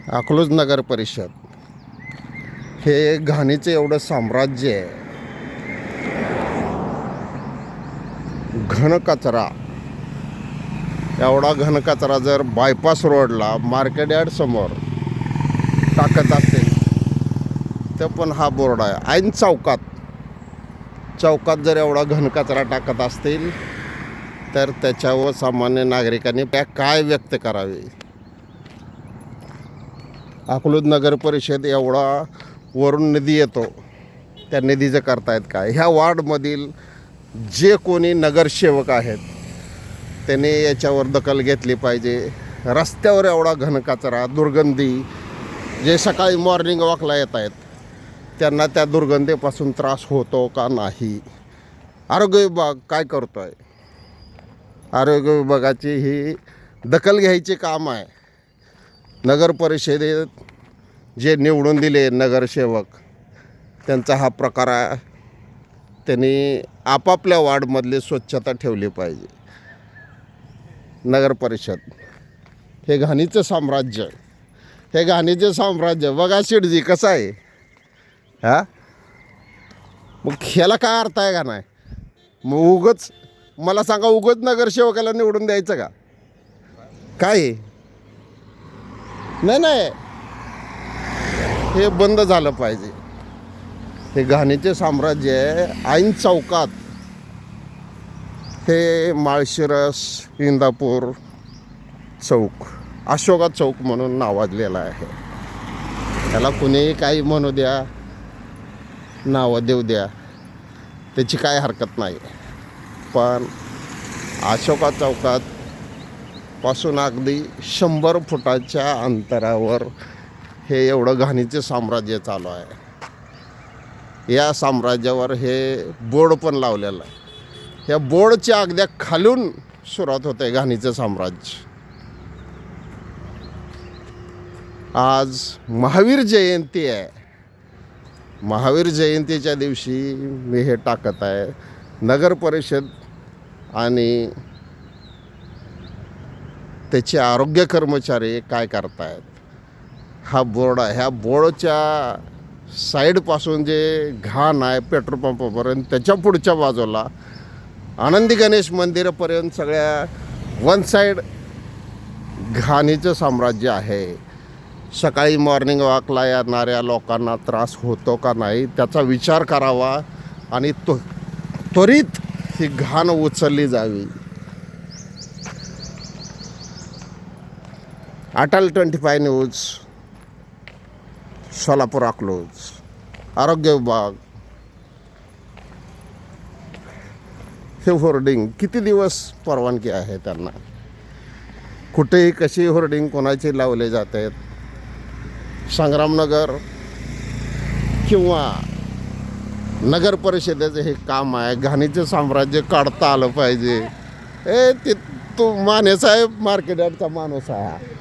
अकलूज नगर परिषद हे घाणीचं एवढं साम्राज्य आहे. घनकचरा, एवढा घनकचरा जर बायपास रोडला मार्केट यार्ड समोर टाकत असेल तर पण हा बोर्ड आहे. ऐन चौकात जर एवढा घनकचरा टाकत असतील तर त्याच्यावर सामान्य नागरिकांनी काय व्यक्त करावे. अकलूज नगर परिषद एवढा वरून निधी येतो, त्या निधीचं करतायत काय? ह्या वार्डमधील जे कोणी नगरसेवक आहेत त्यांनी याच्यावर दखल घेतली पाहिजे. रस्त्यावर एवढा घनकचरा, दुर्गंधी, जे सकाळी मॉर्निंग वॉकला येत आहेत त्यांना त्या दुर्गंधीपासून त्रास होतो का नाही? आरोग्य विभाग काय करतो आहे? आरोग्य विभागाची ही दखल घ्यायचे काम आहे. नगर परिषदेत जे निवडून दिले नगरसेवक, त्यांचा हा प्रकार आहे. त्यांनी आपापल्या वार्डमधली स्वच्छता ठेवली पाहिजे. नगर परिषद हे घाणीचं साम्राज्य, हे घाणीचं साम्राज्य बघा शेठजी कसं आहे. मग ह्याला काय अर्थ आहे का नाही? मग उगच मला सांगा, उगच नगरसेवकाला निवडून द्यायचं का? काय नाही, हे बंद झालं पाहिजे. हे घाणीचे साम्राज्य आहे. ऐन चौकात, हे माळशिरस इंदापूर चौक, अशोका चौक म्हणून नावाजलेला आहे. त्याला कुणीही काही म्हणू द्या, नावं देऊ द्या, त्याची काय हरकत नाही. पण अशोका चौकात पासून अगदी 100 फुटाच्या अंतरावर हे एवढं घाणीचे साम्राज्य चालू आहे. या साम्राज्यावर हे बोर्ड पण लावलेलं आहे. या बोर्डच्या अगदी खालून सुरुवात होते घाणीचं साम्राज्य. आज महावीर जयंती आहे. महावीर जयंतीच्या दिवशी मी हे टाकत आहे. नगर परिषद आणि त्याचे आरोग्य कर्मचारी काय करतायत? हा बोर्ड आहे. ह्या बोर्डच्या साईडपासून जे घाण आहे पेट्रोल पंपापर्यंत, त्याच्या पुढच्या बाजूला आनंदी गणेश मंदिरापर्यंत सगळ्या वन साईड घाणीचं साम्राज्य आहे. सकाळी मॉर्निंग वॉकला येणाऱ्या लोकांना त्रास होतो का नाही त्याचा विचार करावा आणि त्वरित ही घाण उचलली जावी. अटल 25 न्यूज, सोलापूर अकलूज. आरोग्य विभाग हे होर्डिंग किती दिवस परवानगी आहे त्यांना? कुठेही कशी होर्डिंग कोणाची लावले जाते? संग्रामनगर किंवा नगर परिषदेचं हे काम आहे. घाणीचं साम्राज्य काढता आलं पाहिजे. ते तो माने साहेब मार्केट यार्डचा माणूस आहे.